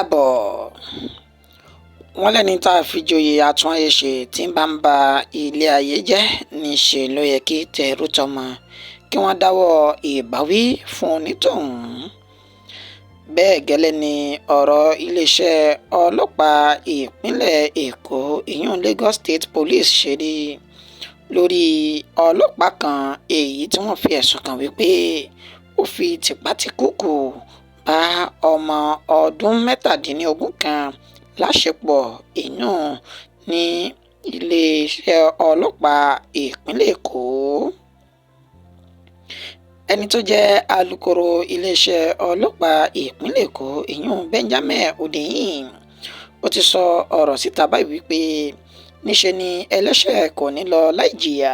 káàbọ̀. Wọ́n lẹ́ni tá a fi joyè àtúnayé ṣe tí ń bá ń ba ilé ayé jẹ́ níṣẹ́ ló yẹ kí tẹrú tọmọ kí wọ́n dáwọ́ ìbáwí fún onítọ̀hún. Bẹ́ẹ̀ gẹ́lẹ́ ni ọ̀rọ̀ iléeṣẹ́ ọlọ́pàá ìpínlẹ̀ Èkó ìyún Lagos State Police ṣe rí lórí ọlọ́pàá kan èyí tí wọ́n fi ẹ̀sùn kàn wípé ó fi tìpátìkúùkù bá ọmọ ọdún mẹ́tàdínlógún kan láṣepọ̀ ní iléeṣẹ́ ọlọ́pàá ìpínlẹ̀ Èkó. Ẹni tó jẹ́ alukoro iléeṣẹ́ ọlọ́pàá ìpínlẹ̀ Èkó ìyún Benjamin Hundeyin ó ti sọ ọ̀rọ̀ síta báyìí wípé níṣe ni ẹlẹ́ṣẹ̀ kò ní lọ láì jìyà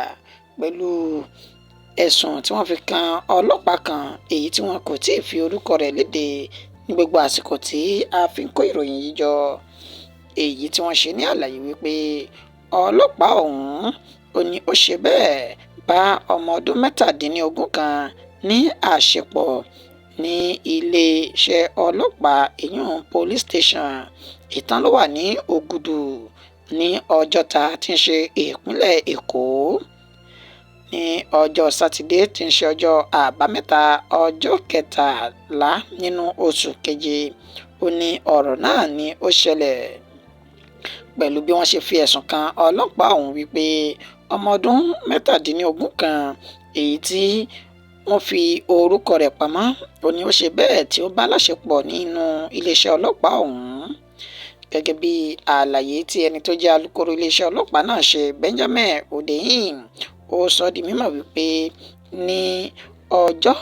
pẹ̀lú ẹ̀sùn tí wọ́n fi kan ọlọ́pàá kan èyí tí wọn kò tí ì fi orúkọ rẹ̀ léde ní gbogbo àsìkò tí a fi ń kó ìròyìn yìí jọ. Èyí tí wọ́n ṣe ní àlàyé wípé ọlọ́pàá ọ̀hún ó ní ó ṣe bẹ́ẹ̀ bá ọmọ ọdún mẹ́tàdínlógún kan ní àṣepọ̀ ní iléeṣẹ́ ọlọ́pàá ìyún police station ìtàn ló wà ní Ògùdù ní Ọjọ́ta tí ń ṣe ìpínlẹ̀ Èkó. Ní ọjọ́ sátidé tí ń ṣe ọjọ́ àbámẹ́ta ọjọ́ kẹtàlá nínú oṣù keje ó ní ọ̀rọ̀ náà ni ó ṣẹlẹ̀ pẹ̀lú bí wọ́n ṣe fi ẹ̀sùn kan ọlọ́pàá ọ̀hún wípé ọmọ ọdún mẹ́tàdínlógún kan èyí tí wọ́n fi orúkọ rẹ̀ pamọ́ ó ní ó ṣe bẹ́ẹ̀ tí ó bá láṣepọ̀ nínú iléeṣẹ́ ọlọ́pàá ọ̀hún. Gẹ́gẹ́ bí àlàyé tí ẹni tó jẹ́ alukoro iléeṣẹ́ ọlọ́pàá náà ṣe Benjamin Hundeyin ó sọ di mímọ̀ wípé ní ọjọ́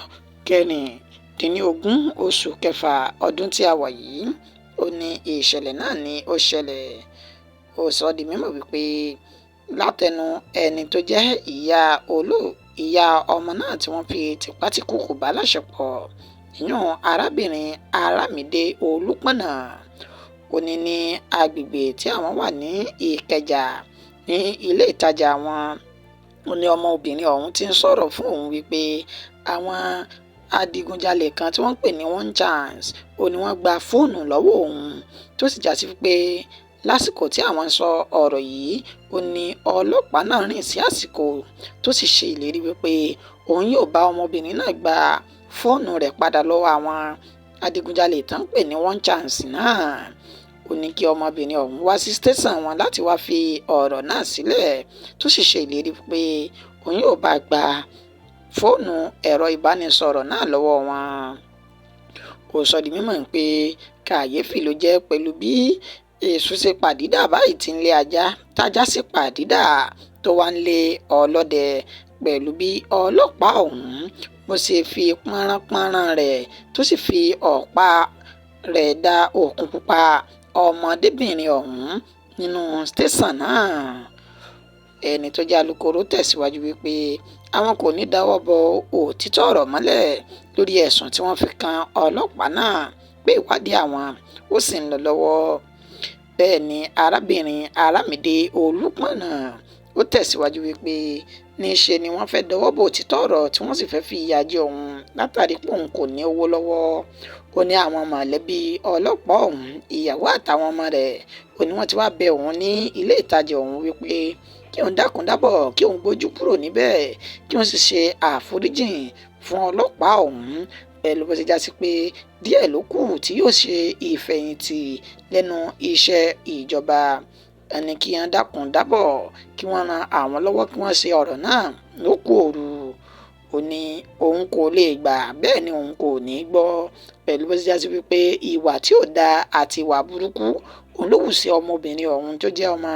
kẹrìndínlógún oṣù kẹfà ọdún tí a wà yìí ó ní ìṣẹ̀lẹ̀ náà ni ó ṣẹlẹ̀. Ó sọ di mímọ̀ wípé látẹnu ẹni tó jẹ́ ìyá ọmọ náà tí wọ́n fi tìpátìkúùkù bá láṣepọ̀ ìyún arábìnrin Arámidé Olúpọ̀nà ó ní agbègbè tí àwọn wà ní Ìkẹjà ní ilé ìtajà wọn ó ní ọmọbìnrin ọ̀hún ti ń sọ̀rọ̀ fún òun wípé àwọn adigunjalè kan tí wọ́n ń pè ní one chance ó ní wọ́n gba fóònù lọ́wọ́ òun tó sì já sí pé lásìkò tí àwọn ń sọ ọ̀rọ̀ yìí ó ní ọlọ́pàá náà rìn sí àsìkò tó sì ṣe ìlérí wípé òun yóò bá ọmọbìnrin náà gba fóònù rẹ̀ padà lọ́wọ́ àwọn adigunjalè tán pè ní one chance náà. Ó ní kí ọmọbìnrin ọ̀hún wá sí tẹ̀sán wọn láti wá fi ọ̀rọ̀ náà sílẹ̀ tó sì ṣe ìlérí pé òun yóò bá gba fóònù ẹ̀rọ ìbánisọ̀rọ̀ náà lọ́wọ́ wọn. Ó sọ di mímọ̀ pé kàyéfì ló jẹ́ pẹ̀lú bí èṣù ṣe pàdídà báyìí tí ń lé ajá tájá sì pàdídà tó wá ń lé ọlọ́dẹ pẹ̀lú bí ọlọ́pàá ọ̀hún bó ṣe fi pọ́nrán rẹ̀ tó sì fi ọ̀pá rẹ̀ da òkun pupa ọmọdébìnrin ọ̀hún nínú tẹ̀sán náà. Ẹni tó jẹ́ alukoro tẹ̀síwájú wípé àwọn kò ní dáwọ́ bọ òtítọ́ ọ̀rọ̀ mọ́lẹ̀ lórí ẹ̀sùn tí wọ́n fi kan ọlọ́pàá náà pé ìwádìí àwọn ó sì ń lọ lọ́wọ́. Bẹ́ẹ̀ ni arábìnrin Arámidé Olúpọ̀nà ó tẹ̀síwájú wípé níṣe ni wọ́n fẹ́ dọwọ́ bọ òtítọ́ ọ̀rọ̀ tí wọ́n sì fẹ́ fi ìyà jẹ òun látàrí pé òun kò ní owó lọ́wọ́. Ó ní àwọn mọ̀lẹ́bí ọlọ́pàá ọ̀hún ìyàwó àtàwọn ọmọ rẹ̀ ó ní wọ́n ti wá bẹ òun ní ilé ìtajà ọ̀hún wípé kí òun dákun dábọ̀ kí òun gbójú kúrò níbẹ̀ kí òun sì ṣe àforíjìn fún ọlọ́pàá ọ̀hún pẹ̀lú bó ṣe já sí pé díẹ̀ ló kù tí yóò ṣe ìfẹ̀yìntì lẹ́nu iṣẹ́ ìjọba. Ẹni kí wọ́n dákun dábọ̀ kí wọ́n ran àwọn lọ́wọ́ kí wọ́n ṣe ọ̀rọ̀ náà ló kù òru. Ó ní òun kò lè gbà bẹ́ẹ̀ ni òun kò ní gbọ́ pẹ̀lú bó ṣe já sí wípé ìwà tí ò dáa àti ìwà burúkú òun ló wù sí ọmọbìnrin ọ̀hún tó jẹ́ ọmọ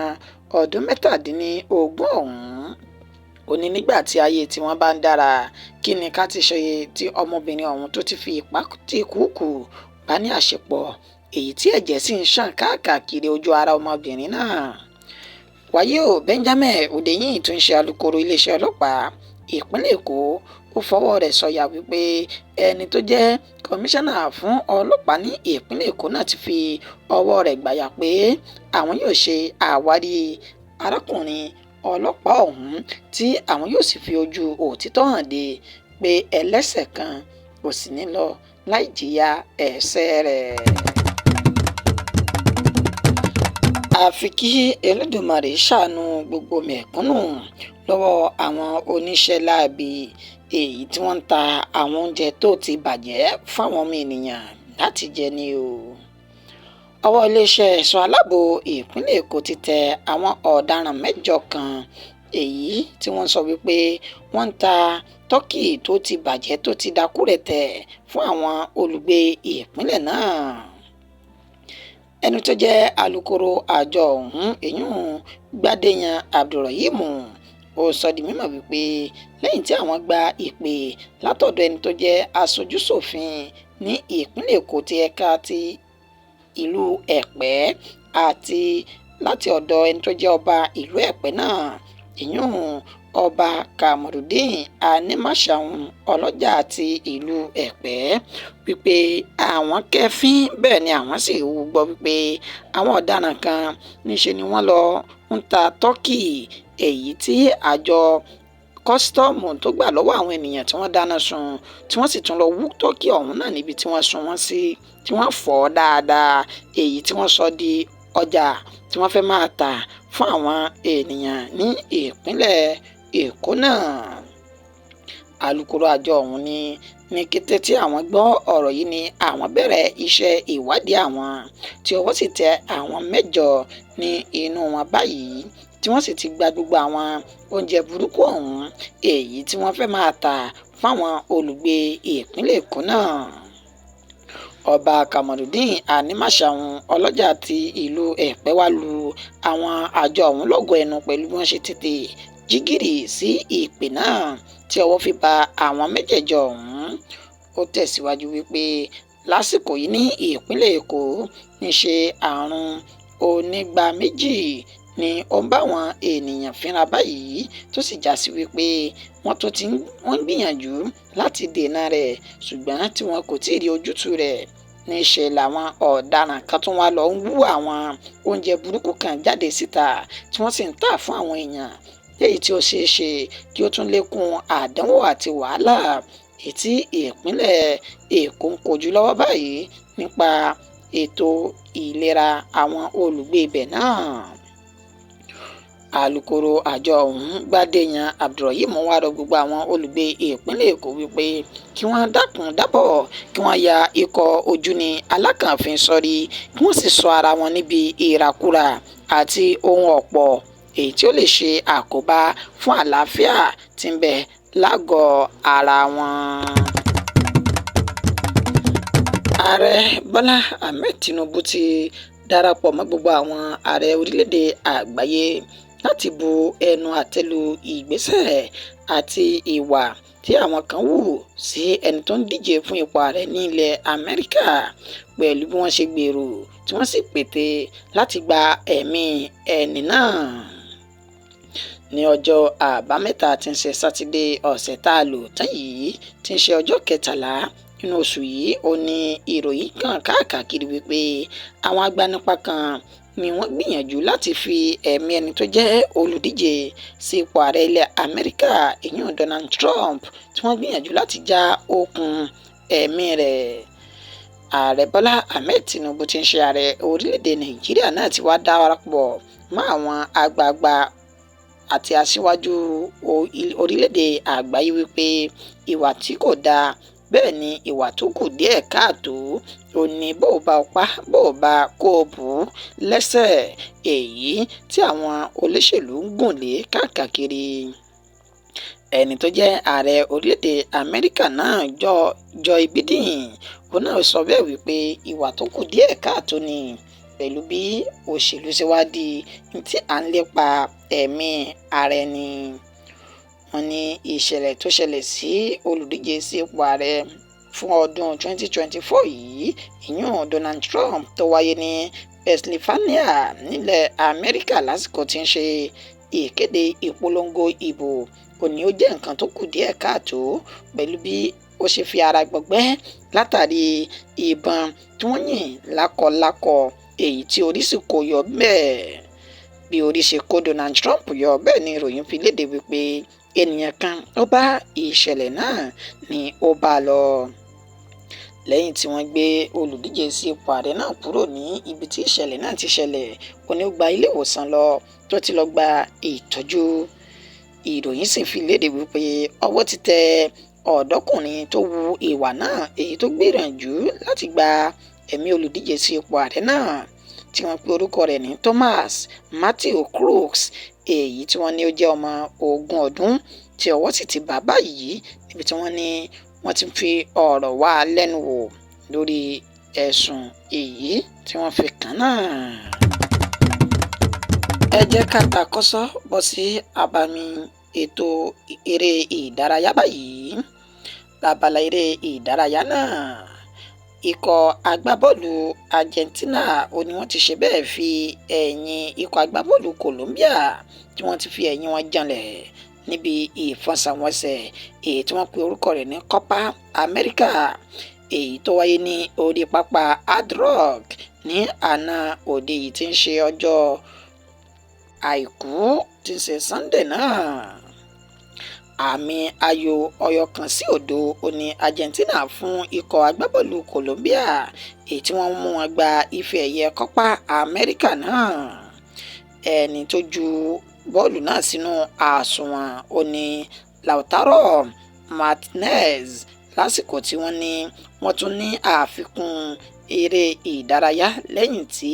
ọdún mẹ́tàdínlógún ọ̀hún. Ó ní nígbà tí ayé tí wọ́n bá ń dára kí ni ká ti ṣe tí ọmọbìnrin ọ̀hún tó ti fi ìpátìkúùkù bá ní àṣepọ̀ èyí tí ẹ̀jẹ̀ sì ń ṣàn káàkiri ojú ara ọmọbìnrin náà. Wàyí o Benjamin Hundeyin tó ń ṣe alukoro iléeṣẹ́ ọlọ́pàá ìpínlẹ̀ Èkó ó fọwọ́ rẹ̀ sọ̀yà wípé ẹni tó jẹ́ kọmíṣánná fún ọlọ́pàá ní ìpínlẹ̀ Èkó náà ti fi ọwọ́ rẹ̀ gbàyà pé àwọn yóò ṣe àwárí arákùnrin ọlọ́pàá ọ̀hún tí àwọn yóò sì fi ojú òtítọ́ hàn dé pé ẹlẹ́ṣẹ̀ kan kò sì ní lọ láì jìyà ẹ̀ṣẹ̀ rẹ̀. àfi kí Elédùmarè ṣàánú gbogbo mẹ̀kúnnù lọ́wọ́ àwọn oníṣẹ́ láabi èyí tí wọ́n ń ta àwọn oúnjẹ tó ti bàjẹ́ fáwọn ọmọ ènìyàn láti jẹ ni o. ọwọ́ iléeṣẹ́ ẹ̀ṣọ́ aláàbò ìpínlẹ̀ Èkó ti tẹ àwọn ọ̀daràn 8 kan èyí tí wọ́n sọ wípé wọ́n ń ta tọ́kì tó ti bàjẹ́ tó ti dakúrẹ̀tẹ̀ fún àwọn olùgbé ìpínlẹ̀ náà. ẹni tó jẹ́ alukoro àjọ ọ̀hún èyún Gbádéyàn Abdulrahim ó sọ di mímọ̀ wípé lẹ́yìn tí àwọn gba ìpè látọ̀dọ̀ ẹni tó jẹ́ aṣojúṣòfin ní ìpínlẹ̀ Èkó ti ẹ̀ka ti ìlú Ẹ̀pẹ́ àti láti ọ̀dọ̀ ẹni tó jẹ́ ọba ìlú Ẹ̀pẹ́ náà èyún ọba Kamorudeen Animashaun ọlọ́jà ti ìlú Ẹ̀pẹ́ wípé àwọn kẹ́fín bẹ́ẹ̀ ni àwọn sì gbọ́ wípé àwọn ọ̀daràn kan níṣe ni wọ́n lọ ń ta tọ́kì èyí tí àjọ kọ́sítọ́ọ̀mù tó gbà lọ́wọ́ àwọn ènìyàn tí wọ́n dáná sun tí wọ́n sì tún lọ wú tọ́kì ọ̀hún náà níbi tí wọ́n sun wọ́n sí tí wọ́n fọ̀ dáadáa èyí tí wọ́n sọ di ọjà tí wọ́n fẹ́ máa tà fún àwọn ènìyàn ní ìpínlẹ̀ Èkó náà. alukoro àjọ ọ̀hún ní kété tí àwọn gbọ́ ọ̀rọ̀ yìí ni àwọn bẹ̀rẹ̀ iṣẹ́ ìwádìí àwọn tí ọwọ́ sì tẹ àwọn 8 ní inú wọn báyìí tí wọ́n sì ti gba gbogbo àwọn oúnjẹ burúkú ọ̀hún èyí tí wọ́n fẹ́ máa tà fáwọn olùgbé ìpínlẹ̀ Èkó náà. ọba Kamorudeen Animashaun ọlọ́jà ti ìlú Ẹ̀pẹ́ wá lu àwọn àjọ ọ̀hún lọ́gọ ẹnu pẹ̀lú bí wọ́n ṣe tètè jígìrì sí ìpè náà tí ọwọ́ fi ba àwọn 6 ọ̀hún. ó tẹ̀síwájú wípé lásìkò yìí ní ìpínlẹ̀ Èkó níṣe àrùn onígbá méjì ni ó ń bá àwọn ènìyàn fínra báyìí tó sì já sí wípé wọ́n gbìyànjú láti dènà rẹ̀ ṣùgbọ́n tí wọn kò tí ì rí ojútùú rẹ̀ níṣẹ́ làwọn ọ̀daràn kan tún wá lọ ń wú àwọn oúnjẹ burúkú kan jáde síta tí wọ́n sì ń tà fún àwọn èèyàn èyí tí ó ṣeé ṣe kí ó tún lékún àdánwò àti wàhálà èyí tí ìpínlẹ̀ Èkó ń kojú lọ́wọ́ báyìí nípa ètò ìlera àwọn olùgbé ibẹ̀ náà. alukoro àjọ ọ̀hún Gbádéyàn Abdulrahim wá rọ gbogbo àwọn olùgbé ìpínlẹ̀ Èkó wípé kí wọ́n dákun dábọ̀ kí wọ́n ya ikọ̀ ojú ní alákànfin sọ́rí kí wọ́n sì ṣọ́ ara wọn níbi ìràkúrà àti ohun ọ̀pọ̀ èyí tí ó lè ṣe àkóbá fún àlàáfíà tí ń bẹ lágọ̀ọ́ ara wọn. ààrẹ Bọ́lá Ahmed Tinubu ti darapọ̀ mọ́ gbogbo àwọn ààrẹ orílẹ̀-èdè àgbáyé láti bu ẹnu àtẹ́ lu ìgbésẹ̀ àti ìwà tí àwọn kan hù sí ẹni tó ń díje fún ipò ààrẹ ní ilẹ̀ Amẹ́ríkà pẹ̀lú bí wọ́n ṣe gbèrò tí wọ́n sì pète láti gba ẹ̀mí ẹni náà. ní ọjọ́ àbámẹ́ta tí ń ṣe sátidé ọ̀sẹ̀ tá a lò tán yìí tí ń ṣe ọjọ́ 13 nínú oṣù yìí ó ní ìròyìn kan káàkiri wípé àwọn agbanipa kan ni wọ́n gbìyànjú láti fi ẹ̀mí ẹni tó jẹ́ olùdíje sí ipò ààrẹ ilẹ̀ Amẹ́ríkà ìyún Donald Trump tí wọ́n gbìyànjú láti já okùn ẹ̀mí rẹ̀. ààrẹ Bọ́lá Ahmed Tinubu tí ń ṣe ààrẹ orílẹ̀-èdè Nàìjíríà náà ti wá darapọ̀ mọ́ àwọn àgbààgbà àti aṣíwájú orílẹ̀-èdè àgbáyé wípé ìwà tí kò dáa bẹ́ẹ̀ ni ìwà tó kù díẹ̀ káàtó ò ní bó bá pa bó bá kó bù ú lẹ́sẹ̀ èyí tí àwọn olóṣèlú ń gùn lé káàkiri. ẹni tó jẹ́ ààrẹ orílẹ̀-èdè Amẹ́ríkà náà Joe Biden òun náà sọ bẹ́ẹ̀ wípé ìwà tó kù díẹ̀ káàtó ni pẹ̀lú bí òṣèlú ṣe wá di tí à ń lépa ẹ̀mí ara ẹni. wọ́n ní ìṣẹ̀lẹ̀ tó ṣẹlẹ̀ sí olùdíje sí ipò ààrẹ fún ọdún 2024 yìí ìyún Donald Trump tó wáyé ní Pennsylvania nílẹ̀ Amẹ́ríkà lásìkò tí ń ṣe ìkéde ìpolongo ìbò òní ó jẹ́ nǹkan tó kù díẹ̀ káàtó pẹ̀lú bí ó ṣe fi ara gbọgbẹ́ látàrí ìbọn tí wọ́n yìn lákọlákọ èyí tí orí sì kó yọ bẹ́ẹ̀. bí orí ṣe kó Donald Trump yọ bẹ́ẹ̀ ni ìròyìn fi léde wípé ènìyàn kan ó bá ìṣẹ̀lẹ̀ náà ni ó bá lọ. lẹ́yìn tí wọ́n gbé olùdíje sí ipò ààrẹ náà kúrò ní ibi tí ìṣẹ̀lẹ̀ náà ti ṣẹlẹ̀. Ó ní ó gba ilé ìwòsàn lọ tó ti lọ gba ìtọ́jú. Ìròyìn sì fi léde wípé ọwọ́ ti tẹ ọ̀dọ́kùnrin tó wu ìwà náà, èyí tó gbìyànjú láti gba ẹ̀mí olùdíje sí ipò ààrẹ náà, tí wọ́n pe orúkọ rẹ̀ ní Thomas Matthew Crooks, èyí tí wọ́n ní ó jẹ́ ọmọ 20 ọdún, tí ọwọ́ sì ti bà báyìí níbi tí wọ́n ní wọ́n ti fi ọ̀rọ̀ wá lẹ́nu wò lórí ẹ̀sùn èyí tí wọ́n fi kàn náà. Ẹ jẹ́ ká takọ́sọ́ bọ́ sí abami ètò eré ìdárayá báyìí. Lábala eré ìdárayá náà, ikọ̀ agbábọ́ọ̀lù Argentina ó ní wọ́n ti ṣe bẹ́ẹ̀ fi ẹ̀yìn ikọ̀ agbábọ́ọ̀lù Colombia tí wọ́n ti fi ẹ̀yìn wọn janlẹ̀ níbi ìfọsẹ̀wọnsẹ̀ èyí tí wọ́n pe orúkọ rẹ̀ ní Copa America, èyí tó wáyé ní orí pápá Hard Rock ní àná òde yìí tí ń ṣe ọjọ́ àìkú tí ń ṣe Sunday náà. Àmì ayò 1-0 ó ní Argentina fún ikọ̀ agbábọ́ọ̀lù Colombia, èyí tí wọ́n mú wọn gba ife ẹ̀yẹ Copa America náà. Ẹni tó ju bọ́ọ̀lù náà sínú àsùnwọ̀n ó ní Lautaro Martinez, lásìkò tí wọ́n ní wọ́n tún ní àfikún eré ìdárayá lẹ́yìn tí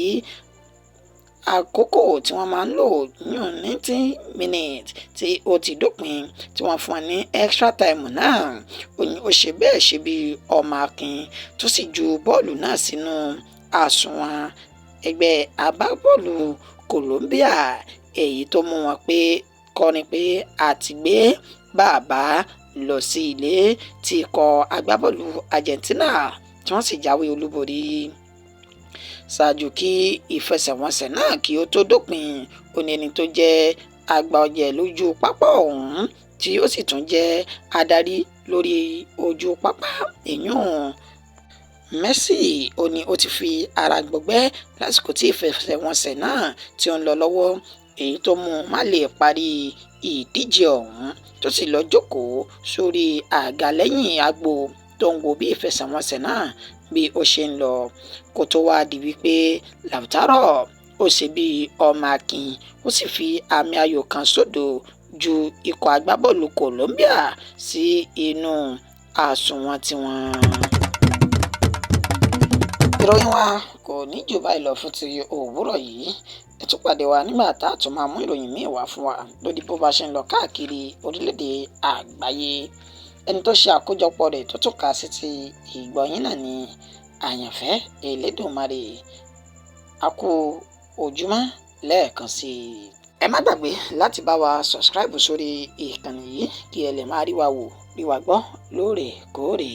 àkókò tí wọ́n máa ń lò yún 90 minutes tí ó ti dópin, tí wọ́n fún wọn ní extra time náà. Ó ṣe bẹ́ẹ̀ ṣe bí ọmọ akin tó sì ju bọ́ọ̀lù náà sínú àsùnwọ̀n ẹgbẹ́ agbábọ́ọ̀lù Colombia, èyí tó mú wọn pé kọrin pé àti gbé bàbá lọ sí ilé tí ikọ̀ agbábọ́ọ̀lù Argentina tí wọ́n sì jáwé olúborí. Ṣáájú kí ìfẹsẹ̀wọnsẹ̀ náà kí ó tó dópin, ó ní ẹni tó jẹ́ àgbà ọ̀jẹ̀ lójú pápá ọ̀hún tí ó sì tún jẹ́ adarí lórí ojú pápá èyún Messi, ó ní ó ti fi ara gbọgbẹ́ lásìkò tí ìfẹsẹ̀wọnsẹ̀ náà tí ó ń lọ lọ́wọ́, èyí tó mú má lè parí ìdíje ọ̀hún, tó sì lọ jókòó sórí àga lẹ́yìn agbo tó ń wo bí ìfẹsẹ̀wọnsẹ̀ náà bí ó ṣe ń lọ, kó tó wá di wípé Lautaro ó ṣe bí ọmọ akin, ó sì fi àmì ayò 1-0 ju ikọ̀ agbábọ́ọ̀lù Colombia sí inú àsùnwọ̀n tiwọn. Ìròyìn wa kò ní jù báyìí lọ fún ti òwúrọ̀ yìí. Ẹ tún pàdé wa nígbà tá a tún máa mú ìròyìn míì wá fún wa lórí bó bá ṣe ń lọ káàkiri orílẹ̀-èdè àgbáyé. Ẹni tó ṣe àkójọpọ̀ rẹ̀ tó tún kà sí ti ìgbọ̀yìn náà ni Àyànfẹ́ Elédùmarè. A kú ojúmọ́ lẹ́ẹ̀kan sí i. Ẹ má gbàgbé láti bá wa subscribe sórí ìkànnì yìí kí ẹ lè máa rí wa wò, rí wa gbọ́ lóòrèkóòrè.